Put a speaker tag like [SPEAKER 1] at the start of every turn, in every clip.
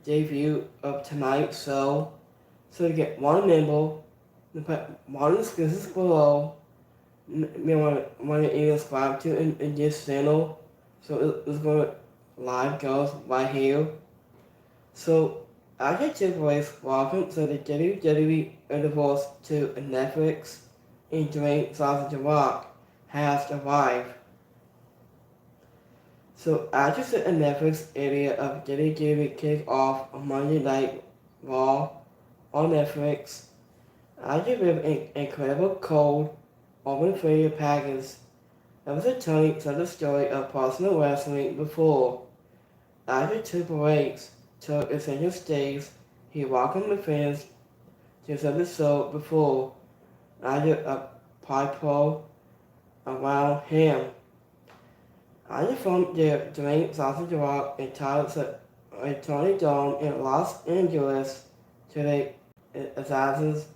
[SPEAKER 1] debut of tonight's show. So to get one member, you put one descriptions below. Me want to subscribe to in this channel. So it's going to live goes right here. So after Triple H welcome to the WWE Universe to Netflix, and Dwayne Johnson The Rock has arrived. So after the Netflix area of WWE kick off on Monday Night Raw on Netflix, after with an incredible cold, open video package, that was a turning to the story of personal wrestling before. After Triple H took essential stage, he welcomed the fans to the show before, after a pyro around him. After from there, Dwayne Johnson The Rock entitled a Tony Dome in Los Angeles to the Assassins.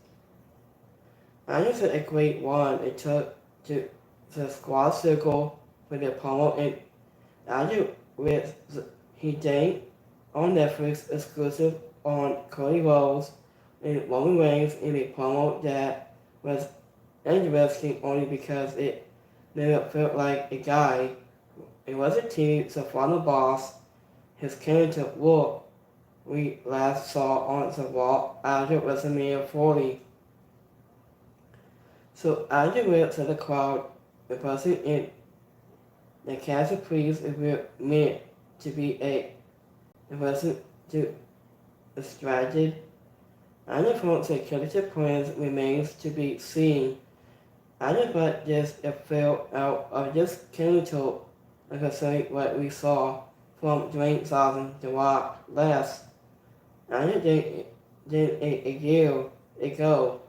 [SPEAKER 1] After a great run, it took to the squad circle with the promo and after with he debuted on Netflix exclusive on Cody Rhodes and Roman Reigns in a promo that was interesting only because it never felt like a guy. It was a team, so Final Boss, his character Wolf, we last saw on the Raw after WrestleMania 40. So afterwards to the crowd, the person in the castle priest is meant to be a person to strategy, and the front security plans remains to be seen. And but this it fell out of this character concerning what we saw from Dwayne Johnson The Rock last. And then a year ago.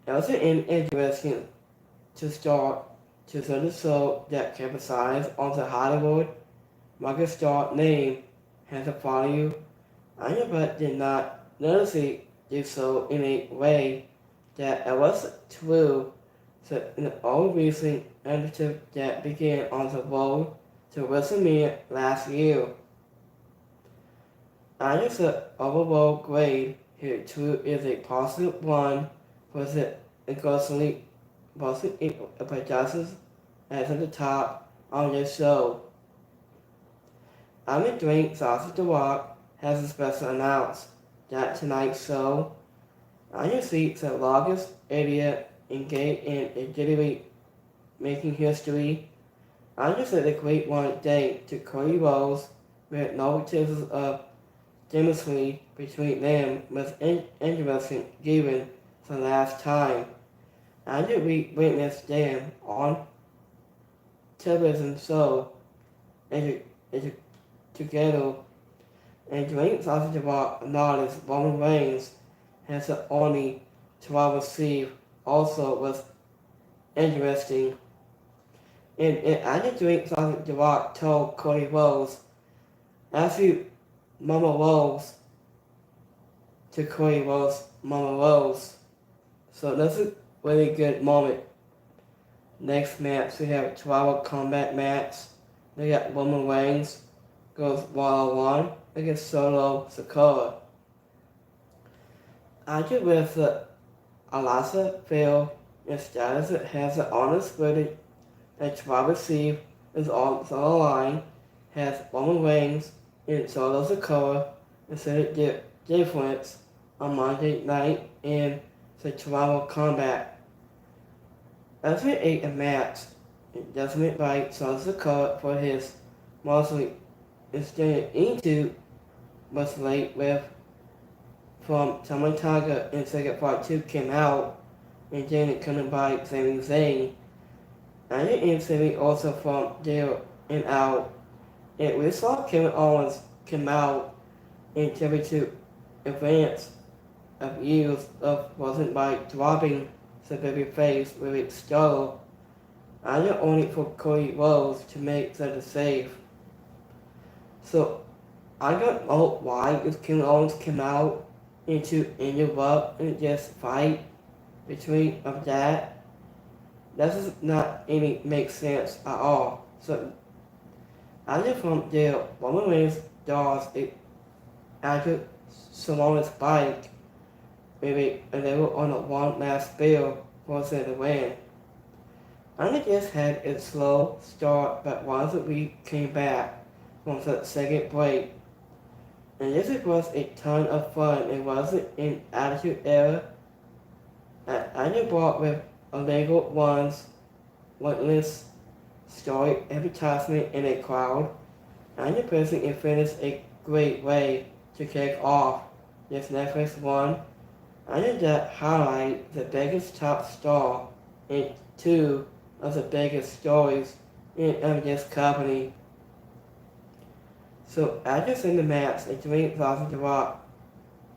[SPEAKER 1] It was interesting to start to sort of show that capitalize on the Hollywood market star name has a value, and but did not noticeably do so in a way that it was true. So an old recent initiative that began on the road to WrestleMania last year. And it's an overall grade here too is a positive one for the increasingly positive apologizes at the top on this show. I'm Dwayne Johnson The Rock has a special announced that tonight's show I see the largest area engaged in digitally making history. I just had a great one day to Cody Rhodes with no chances of chemistry between them was interesting given the last time. I did witness them on television show and together and Dwayne Johnson The Rock acknowledged Roman Reigns has the only to receive also was interesting. And after Dwayne Johnson The Rock told Cody Rhodes, as you Mama Rose to Cody Rhodes, Mama Rose. So that's a really good moment. Next match we have 12 combat match. We got Roman Reigns goes 1-on-1 against Solo Sikoa. After with Alasa Phil and status has an honest verdict that 12 receive is on the line, has Roman Reigns and Solo Sikoa instead of the difference on Monday night in the Toronto Combat. After a match, it doesn't right Solo Sikoa for his mostly extended into was late with from Tama Tonga in second part 2 came out and then it couldn't by Sami Zayn. And in Sami also from there and out. And we saw Kevin Owens come out and carry to advance of years of wasn't by dropping the baby face with its skull. And only for Cody Rhodes to make such a save. So I don't know why if Kevin Owens came out into interrupt and just fight between of that. That does not even make sense at all. So after from there, Roman Reigns does it after Simone's bike, maybe they were on a one last spill was in the win. Anya just had a slow start, but once we came back from the second break, and this was a ton of fun. It wasn't an attitude error. Anya brought with illegal ones, pointless story advertisement in a crowd. Anya Person and finished a great way to kick off this Netflix one. Anya that highlight the biggest top star and two of the biggest stories in this company. So after seeing the match, a drink closet rock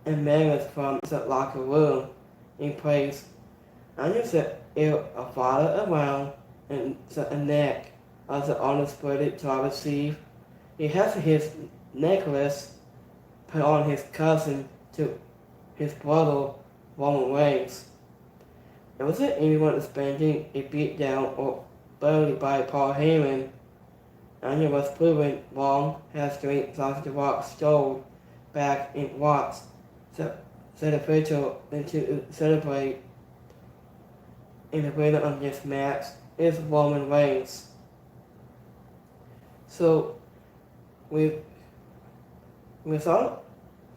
[SPEAKER 1] and members from the locker room in place. Anya said a father around and a neck of the unspreaded to receive. He has his necklace put on his cousin to his brother Roman Reigns. It wasn't anyone expecting a beatdown or bullied by Paul Heyman. Anya was proven wrong as Drake lost the Rock stole back in Watts set official to celebrate in the winner of this match is Roman Reigns. So we saw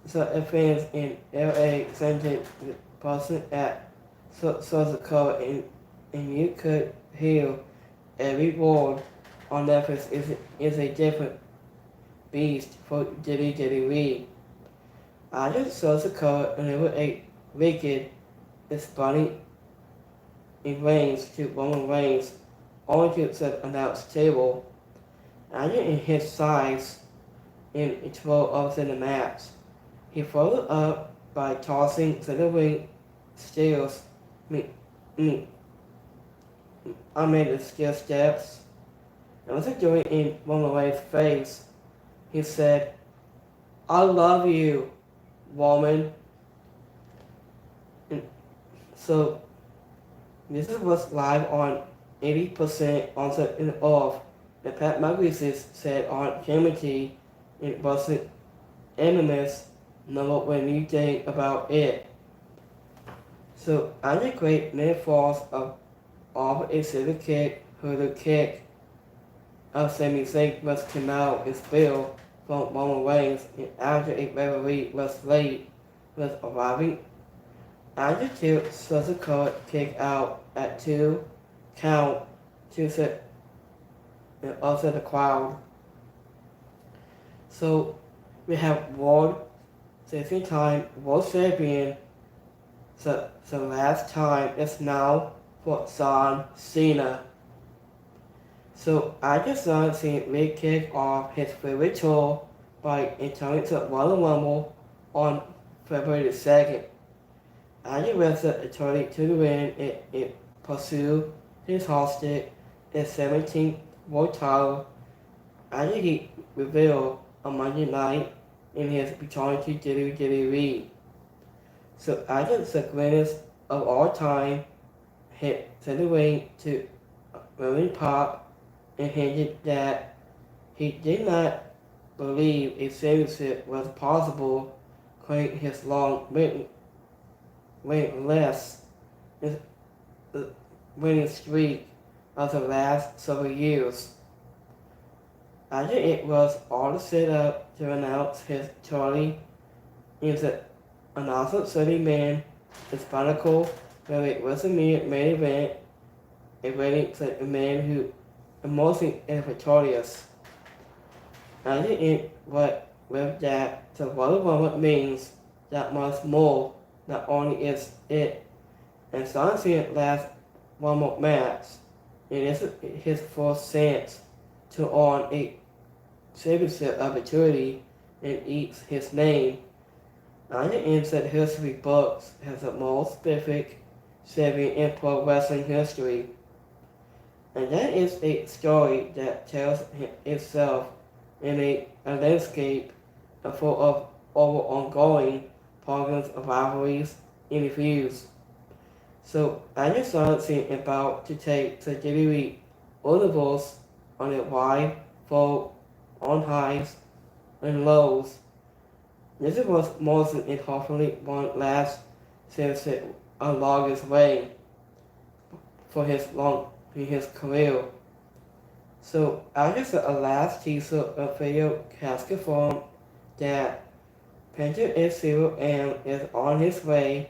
[SPEAKER 1] the fans in LA sending the person at social cover and you could hear every word on Netflix is a different beast for WWE. I just saw the cover and it was a wicked, funny in Reigns to Roman Reigns only to the announced table. I in his size in control of the match. He followed up by tossing the ring steals. I made the steel steps. I was doing in Roman Reigns' face. He said, "I love you, woman." And so this was live on 80% on the off. And Pat McAfee said on Community it wasn't animus, no when you think about it. So I did great metaphors of a silver kick, hurdle kick, of Sami Zayn was came out and spilled from Roman Reigns and after a referee was late was arriving. After two was a card kick out at 2 count to set and also the crowd. So we have World 16 time World Champion. So the last time is now for John Cena. So I just saw Cena kick off his favorite tour by entering the Royal Rumble on February 2nd. I just wrestled attorney to the win and pursue his hostage in 17th World title. I think he revealed on Monday night in his return to WWE. So I think the greatest of all time hit the ring to William Pop and hinted that he did not believe a championship was possible, claiming his long less winning streak of the last several years. I think it was all set up to announce his Charlie in the announcement 30-man Hispanical where it was a main event, a waiting for a man who mostly victorious. I think it what with that the Royal Rumble means that much more. Not only is it and John Cena last Rumble match, it is his first chance to earn a championship opportunity and eats his name. I think insert history books has the most specific champion in pro wrestling history. And that is a story that tells itself in a landscape full of ongoing problems, rivalries, and reviews. So I just started seeing about to take the WWE levels on a wide, full, on highs and lows. This was Morrison and hopefully one last since it along his way for his career. So after the last teaser of video has confirmed that Panther S0M is on his way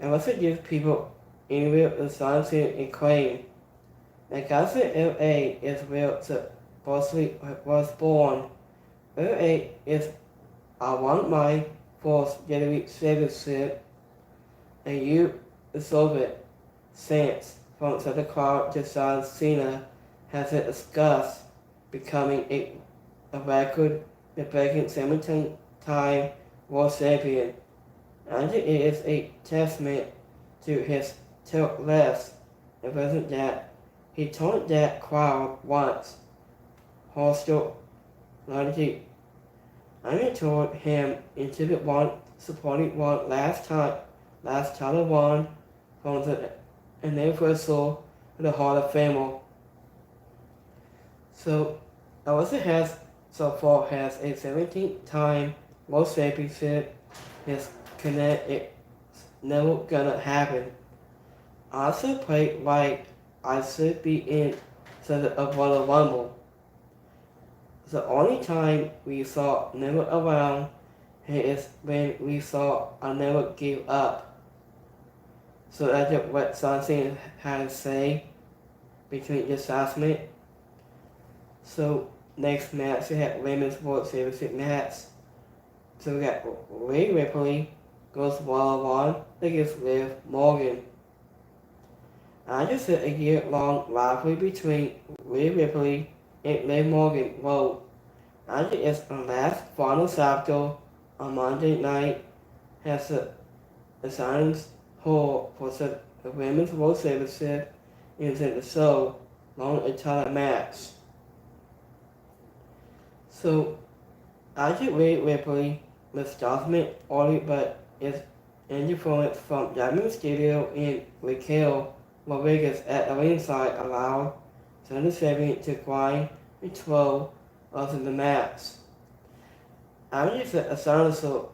[SPEAKER 1] and wants to give people anywhere in Science and claim that Gossip LA is where the Bosley was born. LA is a one mind force generate citizenship and you Soviet since from Santa Claus to John Cena has discussed becoming a record breaking 17-time world champion. And it is a testament to his tilt-less and that he told that crowd once hostile loyalty. I told him into the one supporting one last time one from the universal to the Hall of Fame. So Alyssa has so far has a 17-time world championship. His connect it's never gonna happen. I also played like I should be in of Royal Rumble. The only time we saw never around here is when we saw I never give up. So that's what Sanson had to say between this assessment. So next match we had Women's World Championship match. So we got Rhea Ripley goes one-on-one against Liv Morgan. I just said a year-long rivalry between Rhea Ripley and Liv Morgan. Well, I think it's the last final chapter on Monday night has the signs hold for the Women's World Championship into the show long a title match. So I think Rhea Ripley with Jasmine only but is influence from Diamond Studio and Raquel Rodriguez at the ringside allowed Thunder Champion to grind and throw of the match. I just a silence a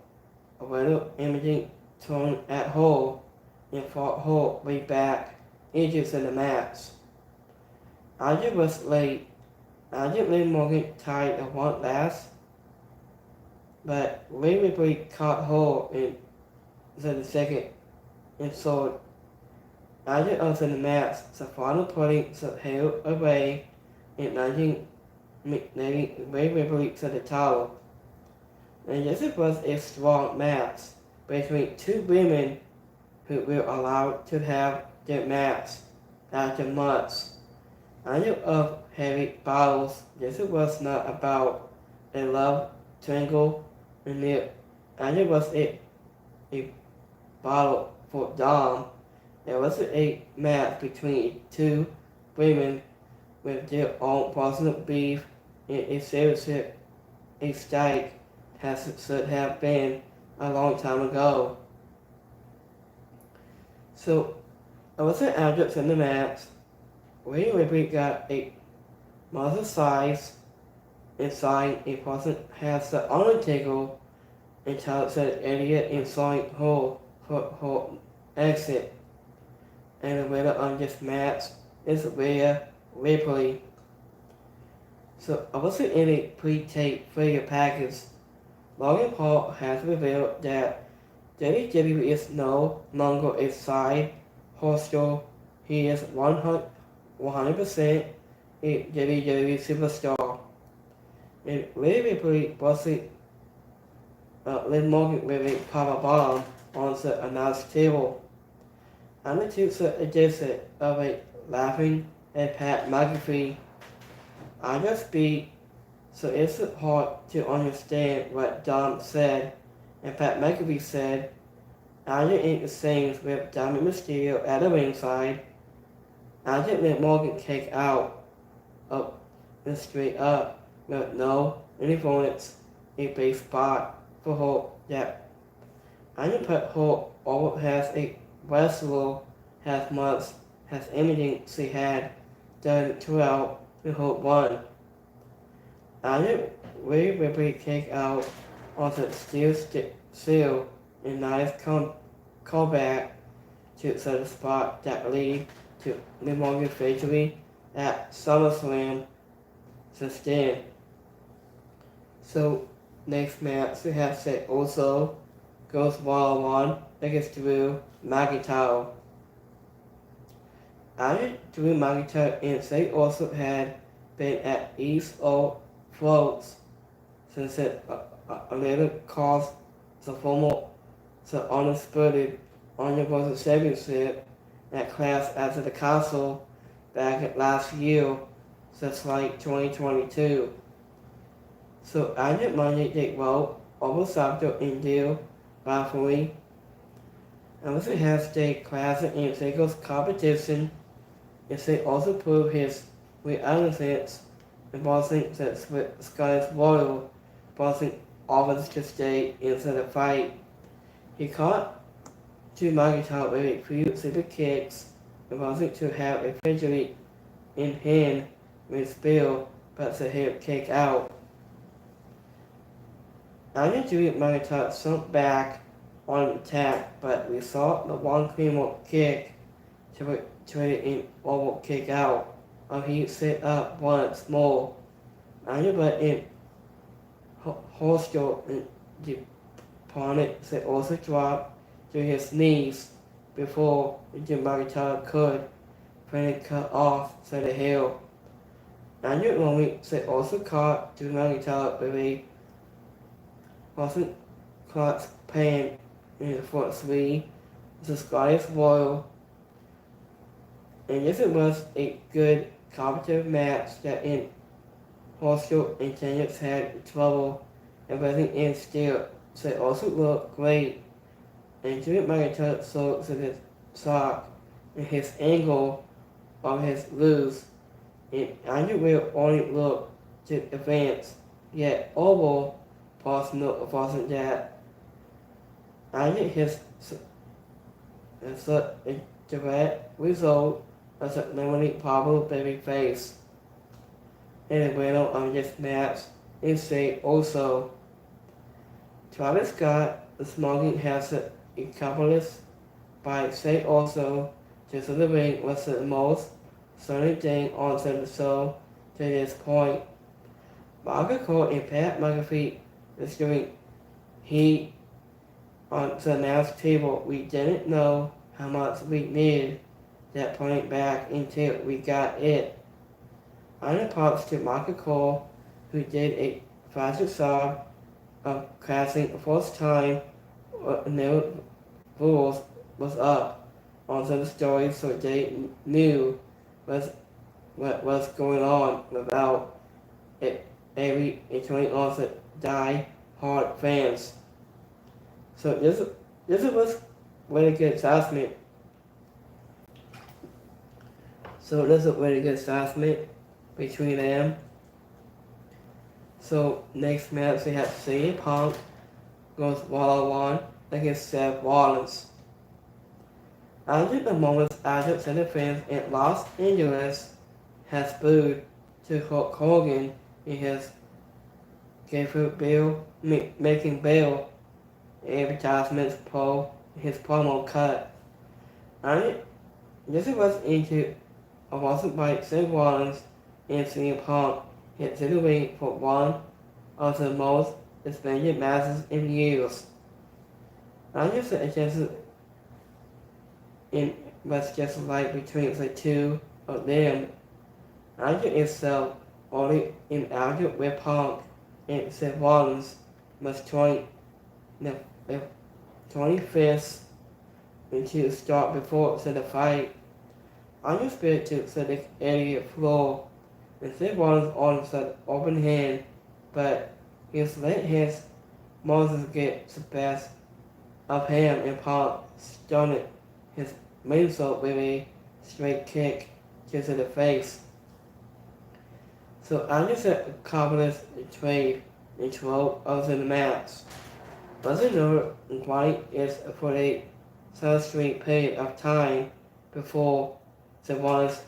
[SPEAKER 1] little imaging thrown at Hole and fought Hole way back inches in the match. I just was late. I just Liv Morgan tied of one last, but Rhea Ripley caught Hole in the second and so I just also in the match the final putting the held away in 1980 Rhea Ripley to the title. And this was a strong match between two women who were allowed to have their match after months. I knew of heavy battles. This was not about a love triangle and it was a battle for Dom. It was a match between two women with their own personal beef and a serious a stake as it should have been a long time ago. So I was an address in the match. Rhea Ripley got a mother size inside a person has the Undertaker and tells an idiot inside her for her exit. And the winner on this match is Rhea Ripley. So I was in a pre-tape video package. Logan Paul has revealed that WWE is no longer a side hostile. He is 100% a WWE superstar. And Rhea Ripley was Liv Morgan with a power bomb on the announce table. And the two suggested of a laughing at Pat McAfee. I just beat, so it's hard to understand what Dom said. And Pat McAfee said, I didn't sing with Dominic Mysterio at the ringside. I didn't let Morgan kick out up and straight up with no influence a base spot for her that I didn't put her over as a wrestler has months has anything she had done throughout the whole run. Andrew very Ripley kick out on the seal and nice callback to set a spot that lead to Liv Morgan's victory at SummerSlam since then. So next match we have Seth also goes 1-on-1 against Drew McIntyre. After Drew McIntyre and Seth also had been at ease of floats since it later caused the formal undisputed Universal Championship at Clash after the Castle back last year, since like 2022. So after Monday Night Raw, over Saturday in deal rivalry, and also has the classic and singles competition, and they also proved his realities in boxing that Scottish Royal boxing offers to stay inside the fight. He caught Drew McIntyre with a few super kicks and wanted to have a victory in hand with Spill, but the hip kick out. After Drew McIntyre sunk back on an attack, but we saw the one clean kick to an over kick out, and he set up once more. After but in hostile and the opponent also dropped to his knees before Drew McIntyre could finally cut off to the heel. Andrew Roman also caught Drew McIntyre with a Boston clutch pan in the front three, the Scottish Royal, and this was a good competitive match that in hostile intendants had trouble investing in still, so it also looked great. And Drew McIntyre sold to his sock and his angle of his lose, and Andrew will only look to advance, yet Oval wasn't that. Andrew his a direct result as a limited popular baby face. And the winner of this match is Say also. Travis Scott, the smoking hazard accomplished by Say also, to the ring was the most stunning thing on the show to this point. Michael Cole and Pat McAfee is doing heat on the announce table. We didn't know how much we needed that point back until we got it. Honor props to Michael Cole, who did a fast job of casting the first time new rules was up on some stories, so they knew what was going on without it turning on the die-hard fans. So this was really good assessment. So this is a really good assessment between them. So next match we have CM Punk goes 1-on-1 against Seth Rollins. After the moments after center fans in Los Angeles has booed to Hulk Hogan in his making Bill advertisements his promo cut. This was into a wasn't by Seth Rollins and CM Punk hit to the ring for one of the most expensive matches in years. I just suggested it was just like between the two of them. Argue itself only in argued with Punk and Seth Rollins was 25th into start before the fight. Undisputed to the area floor and Seth Rollins on the open hand, but he's let his Moses get the best of him and Punk stunned his moonsault with a straight kick to the face. So Anderson accomplished the trade in 12 of the match. Lesnar White is for a straight period of time before the ones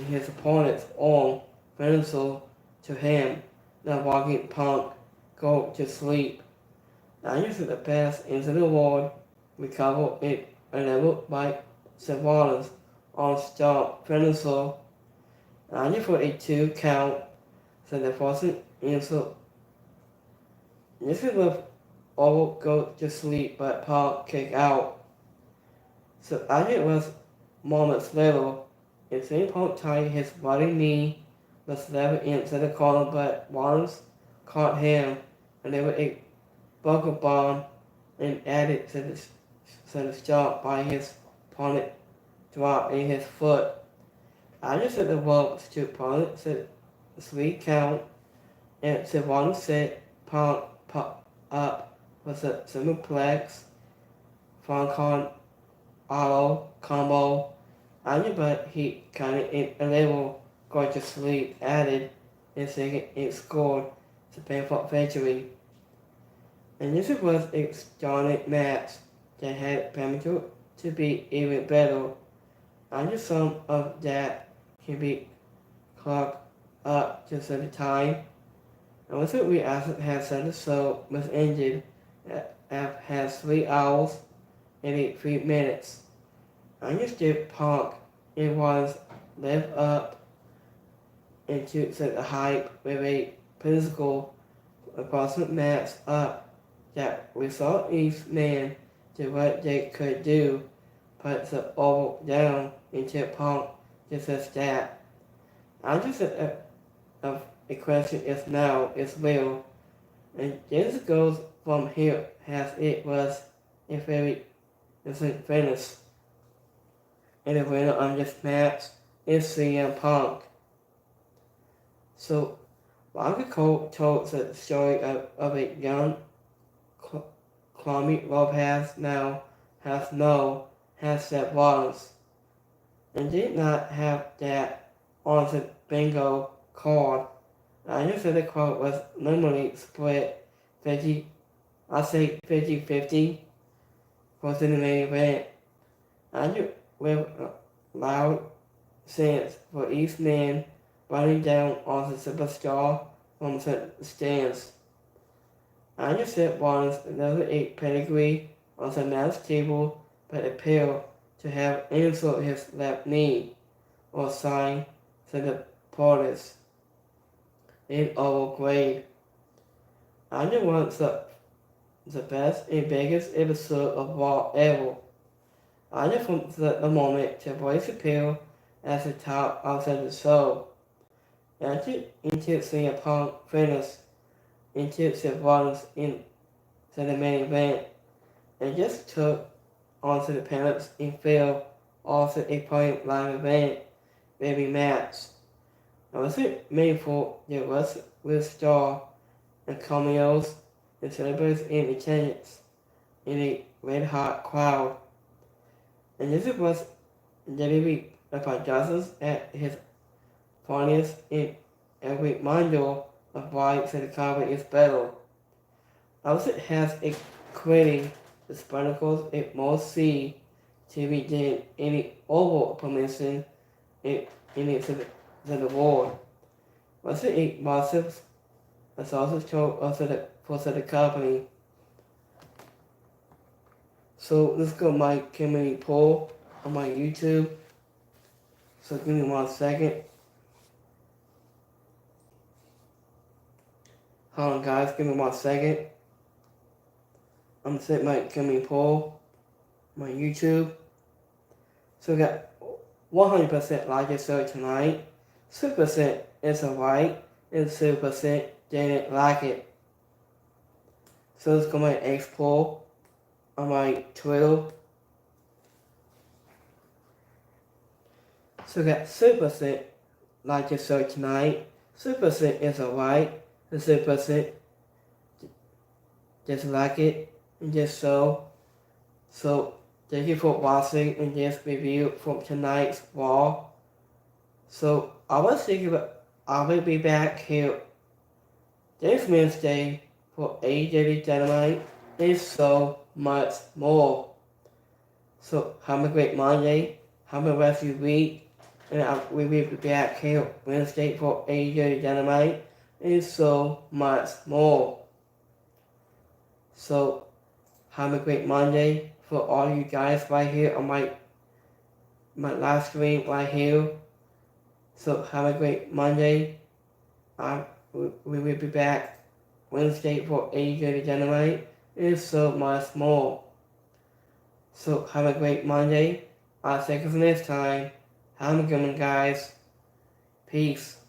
[SPEAKER 1] his opponent's own reversal to him, Now walking Punk go to sleep. Now you see the pass into the ward. Recover it enabled by Savanas on stop Peninsula. Now you for a 2 count. So the forcing insult. This is with all go to sleep but Punk kick out. So as it was moments later, it seemed Punk tied his bloody knee was never into the corner, but Wallace caught him and there was a buckle bomb and added to the shot by his opponent dropping his foot. I just said the ropes to opponent said 3 count and to one set Punk pop up was a superplex, Falcon auto combo. But he kinda unable go to sleep added and second it scored to painful victory. And this was a stunning match that had potential to be even better. Some of that can be clocked up just at a time. And with it, we also had said the show was ended at has 3 hours and 3 minutes. I just did Punk. It was live up into the hype with a physical approximate match up that we saw each man do what they could do, but the over down into Punk just as that. I just said a question is now is real, and this goes from here as it was a very different finish. And the winner of this match is CM Punk. So, Bobby Cole told the story of a young Kwame Lopez now has Seth Rollins, and did not have that on the bingo card. I just said the quote was normally split 50-50 for the main event. I just with loud sense for each man running down on the superstar from the stands. I just said Rollins another 8 pedigree on the match table, but appeared to have injured his left knee or sign to the porters in overgrade. I just want the best and biggest episode of Raw ever. I just want the moment to voice appeal at the top of the show. After into CM Punk finish into Seth Rollins in the main event, and just took onto the panels and failed also a point live event baby match. I wasn't made for there was with star and cameos and celebrities in attendance in a red hot crowd. And this was WWE about Johnson's at his funniest in every reminder of why the comedy is better. Also has a creating the sparkles it most see TV than any over permission in its the award. Was it a massive sausage show for the company? So let's go my community poll on my YouTube. So give me 1 second. Hold on guys, give me 1 second. I'm gonna set my community poll on my YouTube. So we got 100% like it so tonight, 2% is alright, and 2% didn't like it. So let's go my X poll on my Twitter. So we got 2% like it so tonight, 2% is alright, and 2% just like it, and just so. So thank you for watching in this review from tonight's Raw. So I was thinking I will be back here this Wednesday for AEW Dynamite and so much more. So have a great Monday, have a rest of your week, and we will be back here Wednesday for AEW Dynamite and so much more. So have a great Monday for all you guys right here on my live stream right here. So have a great Monday. We will be back Wednesday for A Good Dynamite and so much more. So have a great Monday. I'll see you next time. Have a good one, guys. Peace.